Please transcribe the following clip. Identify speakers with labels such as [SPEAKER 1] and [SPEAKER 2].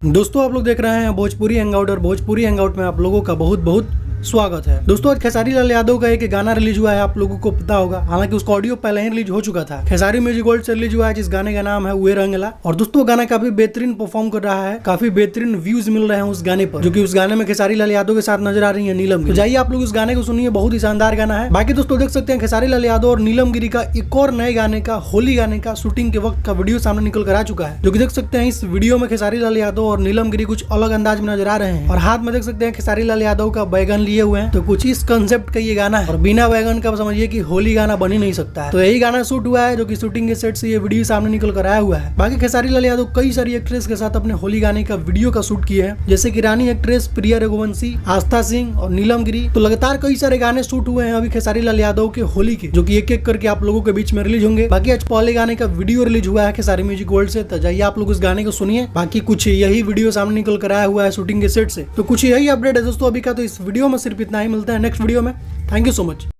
[SPEAKER 1] दोस्तों आप लोग देख रहे हैं भोजपुरी हैंगआउट और भोजपुरी हैंगआउट में आप लोगों का बहुत बहुत स्वागत है। दोस्तों आज खेसारी लाल यादव का एक गाना रिलीज हुआ है, आप लोगों को पता होगा। हालांकि उसका ऑडियो पहले ही रिलीज हो चुका था। खेसारी म्यूजिक वर्ल्ड से रिलीज हुआ है, जिस गाने का नाम है उए रंगला। और दोस्तों गाना काफी बेहतरीन परफॉर्म कर रहा है, काफी बेहतरीन व्यूज मिल रहे हैं उस गाने पर, जो कि उस गाने में खेसारी लाल यादव के साथ नजर आ रही है नीलम। तो जाइए आप लोग उस गाने को सुनिए, बहुत ही शानदार गाना है। बाकी दोस्तों देख सकते हैं खेसारी लाल यादव और नीलम गिरी का एक और नए गाने का, होली गाने का शूटिंग के वक्त का वीडियो सामने निकल कर आ चुका है, जो कि देख सकते हैं इस वीडियो में खेसारी लाल यादव और नीलम गिरी कुछ अलग अंदाज में नजर आ रहे हैं। और हाथ में देख सकते हैं खेसारी लाल यादव का बैगन लिए हुए हैं। तो कुछ इस कंसेप्ट का ये गाना है, और बिना बैगन का समझिए कि होली गाना बन ही नहीं सकता है। तो यही गाना शूट हुआ है, जो कि शूटिंग के सेट से ये वीडियो सामने निकल कर आया हुआ है। बाकी खेसारी लाल यादव कई सारी एक्ट्रेस के साथ अपने होली गाने का वीडियो का शूट किए हैं, जैसे कि रानी एक्ट्रेस प्रिया रघुवंशी, आस्था सिंह और नीलम गिरी। तो लगातार कई सारे गाने शूट हुए हैं अभी खेसारी लाल यादव के होली के, जो कि एक एक करके आप लोगों के बीच में रिलीज होंगे। बाकी आज पहले गाने का वीडियो रिलीज हुआ है खेसारी म्यूजिक वर्ल्ड से, तो जाइए आप लोग उस गाने को सुनिए। बाकी कुछ यही वीडियो सामने निकल कर आया हुआ है शूटिंग के सेट से। तो कुछ यही अपडेट है दोस्तों अभी का। तो इस वीडियो में सिर्फ इतना ही, मिलता है नेक्स्ट वीडियो में। Thank you so much.